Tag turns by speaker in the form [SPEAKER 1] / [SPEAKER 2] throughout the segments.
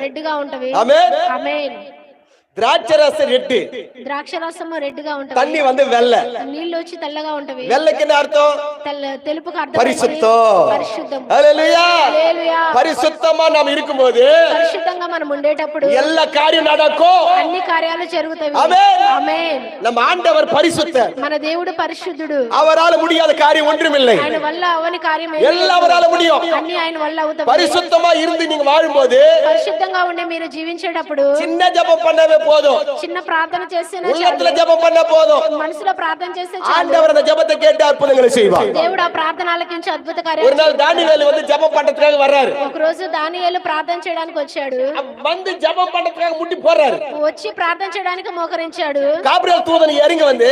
[SPEAKER 1] Red గా ఉంటవి.
[SPEAKER 2] ఆమేన్.
[SPEAKER 1] ఆమేన్.
[SPEAKER 2] ద్రాక్షరసం red,
[SPEAKER 1] ద్రాక్షరసము రెడ్ గా ఉంటవి.
[SPEAKER 2] தண்ணி வந்து வெள்ளை.
[SPEAKER 1] నీళ్లు వచ్చి తెల్లగా ఉంటవి.
[SPEAKER 2] வெள்ளைக்கு என்ன அர்த்தம்?
[SPEAKER 1] తెలుపుకు అర్థం
[SPEAKER 2] పరిశుద్ధం.
[SPEAKER 1] పరిశుద్ధం.
[SPEAKER 2] హల్లెలూయా.
[SPEAKER 1] హల్లెలూయా.
[SPEAKER 2] పరిశుద్ధமா நாம் இருக்கும்போது
[SPEAKER 1] పరిశుద్ధంగా మనం ఉండేటప్పుడు
[SPEAKER 2] எல்லா காரியம் நடக்கும்,
[SPEAKER 1] అన్ని కార్యాలు జరుగుతాయి.
[SPEAKER 2] ఆమేన్.
[SPEAKER 1] ఆమేన్.
[SPEAKER 2] நம்ம ஆண்டவர் பரிசுத்தர்,
[SPEAKER 1] మన దేవుడు పరిశుద్ధుడు.
[SPEAKER 2] அவரால முடியாத காரியம் ஒன்றுமில்லை.
[SPEAKER 1] ఆయన వల్ల అవని కార్యం
[SPEAKER 2] எல்லாம் அவரால முடியும்.
[SPEAKER 1] అన్ని ఆయన వల్ల అవుతాయి.
[SPEAKER 2] పరిశుద్ధமா இருந்து நீங்க வாழும்போது,
[SPEAKER 1] పరిశుద్ధంగా ఉండి మీరు జీవించేటప్పుడు
[SPEAKER 2] சின்ன ஜெபம் பண்ணவே போதும்,
[SPEAKER 1] చిన్న ప్రార్థన చేస్తేనే
[SPEAKER 2] உள்ளத்துல ஜெபம் பண்ண போதும்,
[SPEAKER 1] మనసులో ప్రార్థన చేస్తే
[SPEAKER 2] ஆண்டவர் அந்த ஜெபத்தை கேட்டு అద్భుతங்களை செய்வார்.
[SPEAKER 1] దేవుడు ఆ ప్రార్థన ఆలకించి అద్భుత
[SPEAKER 2] ஒரு
[SPEAKER 1] కార్యాలు.
[SPEAKER 2] நாள் தானிయేలు வந்து ஜெபம் பண்றதுக்காக வர்றாரு.
[SPEAKER 1] ఒక రోజు దానియేలు ప్రార్థన చేయడానికి వచ్చాడు.
[SPEAKER 2] வந்து ஜெபம் பண்றதுக்காக முட்டி போறாரு.
[SPEAKER 1] వచ్చి ప్రార్థన చేయడానికి మోకరించాడు.
[SPEAKER 2] గాబ్రియల్ దూతని ఇறங்கி வந்து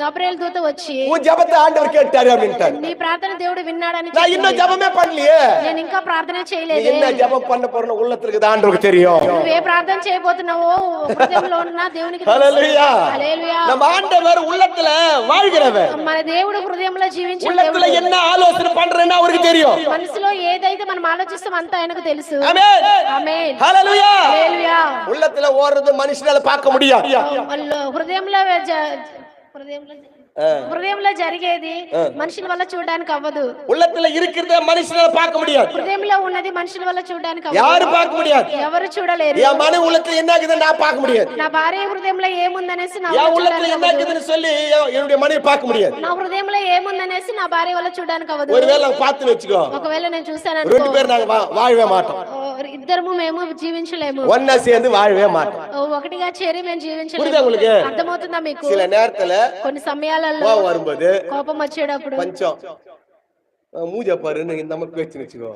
[SPEAKER 1] గబ్రియల్ దూత వచ్చి
[SPEAKER 2] உன் ஜெபத்தை ஆண்டவர் கேட்டாரு அப்படின்ட்டாரு.
[SPEAKER 1] నీ ప్రార్థన దేవుడు విన్నాడని
[SPEAKER 2] நான் இன்னும் ஜெபமே பண்ணலையே.
[SPEAKER 1] నేను ఇంకా ప్రార్థన
[SPEAKER 2] நீ
[SPEAKER 1] చేయలేదు.
[SPEAKER 2] என்ன ஜெபம் பண்ண போறன்னு உள்ளத்துக்கு தான் ஆண்டவருக்கு தெரியும்.
[SPEAKER 1] నువ్వు ఏ ప్రార్థన చేయబోతున్నావో హృదయంలో ఉన్న దేవునికి తెలుసు.
[SPEAKER 2] హల్లెలూయా.
[SPEAKER 1] హల్లెలూయా.
[SPEAKER 2] நம்ம ஆண்டவர் உள்ளத்துல வாழ்கிறவர்.
[SPEAKER 1] మన దేవుడు హృదయంలో జీవించే
[SPEAKER 2] உள்ளத்துல
[SPEAKER 1] దేవుడు.
[SPEAKER 2] என்ன ஆலோசனை பண்றேன்னு அவருக்கு தெரியும்.
[SPEAKER 1] మనసులో ఏదైతే మనం ఆలోచిస్తాం అంతా ఆయనకు తెలుసు.
[SPEAKER 2] ஆமென்.
[SPEAKER 1] ఆమేన్.
[SPEAKER 2] హల్లెలూయా.
[SPEAKER 1] హల్లెలూయా.
[SPEAKER 2] உள்ளத்துல ஓடுறது மனுஷனால பார்க்க முடியாது.
[SPEAKER 1] హృదయంలో హృదయంలో జరిగేది మనుషుల వల్ల చూడడానికి అవ్వదు.
[SPEAKER 2] உள்ளத்துல இருக்கிறத மனுஷனால பார்க்க முடியாது.
[SPEAKER 1] హృదయంలో ఉన్నది మనుషుల వల్ల చూడడానికి అవ్వదు.
[SPEAKER 2] யாரும் பார்க்க முடியாது.
[SPEAKER 1] ఎవరు చూడలేరు.
[SPEAKER 2] என் மன உள்ளத்துல என்ன இருக்குதுன்னு நான் பார்க்க முடியாது.
[SPEAKER 1] నా భార్య హృదయంలో ఏముందనేసి నా
[SPEAKER 2] என் உள்ளத்துல என்ன இருக்குதுன்னு சொல்லி என்னுடைய மனைவி பார்க்க முடியாது.
[SPEAKER 1] నా హృదయంలో ఏముందనేసి నా భార్య వల్ల చూడడానికి అవ్వదు.
[SPEAKER 2] ஒருவேளை நாங்க பார்த்து வெச்சுக்கோ,
[SPEAKER 1] ఒకవేళ నేను చూసాను
[SPEAKER 2] ரெண்டு
[SPEAKER 1] అనుకో,
[SPEAKER 2] பேர் நாங்க வாழவே மாட்டோம்.
[SPEAKER 1] ఇద్దరము మేము జీవించలేము.
[SPEAKER 2] ஒன்னா சேர்ந்து வாழவே மாட்டோம்.
[SPEAKER 1] ఒకటిగా చేరి మేము జీవించలేము.
[SPEAKER 2] புரியுதா உங்களுக்கு?
[SPEAKER 1] అర్థమవుతుందా మీకు?
[SPEAKER 2] சில நேரத்துல
[SPEAKER 1] కొన్ని సమయాలలో
[SPEAKER 2] கோவம் வரும்போது
[SPEAKER 1] కోపం వచ్చేటప్పుడు
[SPEAKER 2] கொஞ்சம் மூஞ்ச பாருன்னு இந்த மாதிரி பேச்சு வச்சுக்கோ,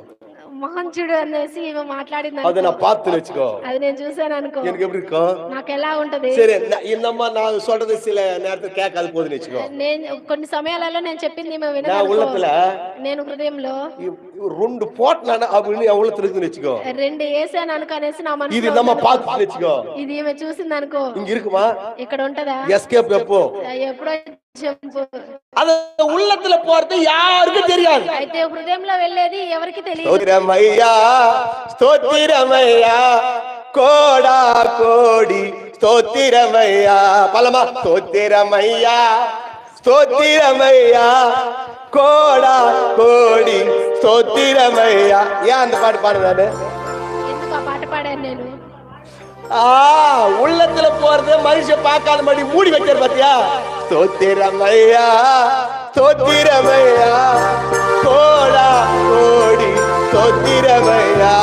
[SPEAKER 1] మహం చూడు అనేసి ఈమె మాట్లాడింది
[SPEAKER 2] அதை நான் பார்த்து வச்சுக்கோ,
[SPEAKER 1] అది నేను చూసాను అనుకో,
[SPEAKER 2] எனக்கு எப்படி இருக்கும்?
[SPEAKER 1] నాకు ఎలా ఉంటది?
[SPEAKER 2] சரி, இந்த அம்மா நான் சொல்றது சில நேரத்துல கேட்காது போதுன்னு வச்சுக்கோ.
[SPEAKER 1] నేను కొన్ని సమయాలలో నేను చెప్పింది ఈమె వినదు
[SPEAKER 2] நான்
[SPEAKER 1] అనుకో.
[SPEAKER 2] உள்ளத்துல
[SPEAKER 1] నేను హృదయంలో
[SPEAKER 2] ரெண்டு போட்டனா அப்படின்னு என் உள்ளத்துல இருக்குன்னு வச்சுக்கோ,
[SPEAKER 1] రెండు వేసాను అనుకో అనేసి నా
[SPEAKER 2] இது
[SPEAKER 1] మనసులో
[SPEAKER 2] நம்ம
[SPEAKER 1] ఉంది.
[SPEAKER 2] பார்த்து வச்சுக்கோ.
[SPEAKER 1] ఇది ఈమె చూసింది అనుకో,
[SPEAKER 2] இங்க இருக்குமா?
[SPEAKER 1] ఇక్కడ ఉంటదా?
[SPEAKER 2] எஸ்கேப் எப்போ?
[SPEAKER 1] ఎప్పుడో చెప్పు.
[SPEAKER 2] அது உள்ளத்துல போறது யாருக்கும் தெரியாது.
[SPEAKER 1] అయితే హృదయంలో వెళ్ళేది ఎవరికి తెలియదు.
[SPEAKER 2] స్తోత్రమయ్యా, స్తోత్రమయ్యా, కోడా కోడి స్తోత్రమయ్యా, పలమా స్తోత్రమయ్యా, స్తోత్రమయ్యా, కోడా కోడి స్తోత్రమయ్యా. ஏன் அந்த பாட்டு பாடுறாரு?
[SPEAKER 1] ఎందుకు ఆ పాట పాడాను నేను?
[SPEAKER 2] உள்ளத்துல போறது மனுஷன் பார்க்காத மாதிரி மூடி வைக்கிற பாத்தியா? స్తోత్రమయ్యా, స్తోత్రమయ్యా, కోడా కోడి స్తోత్రమయ్యా.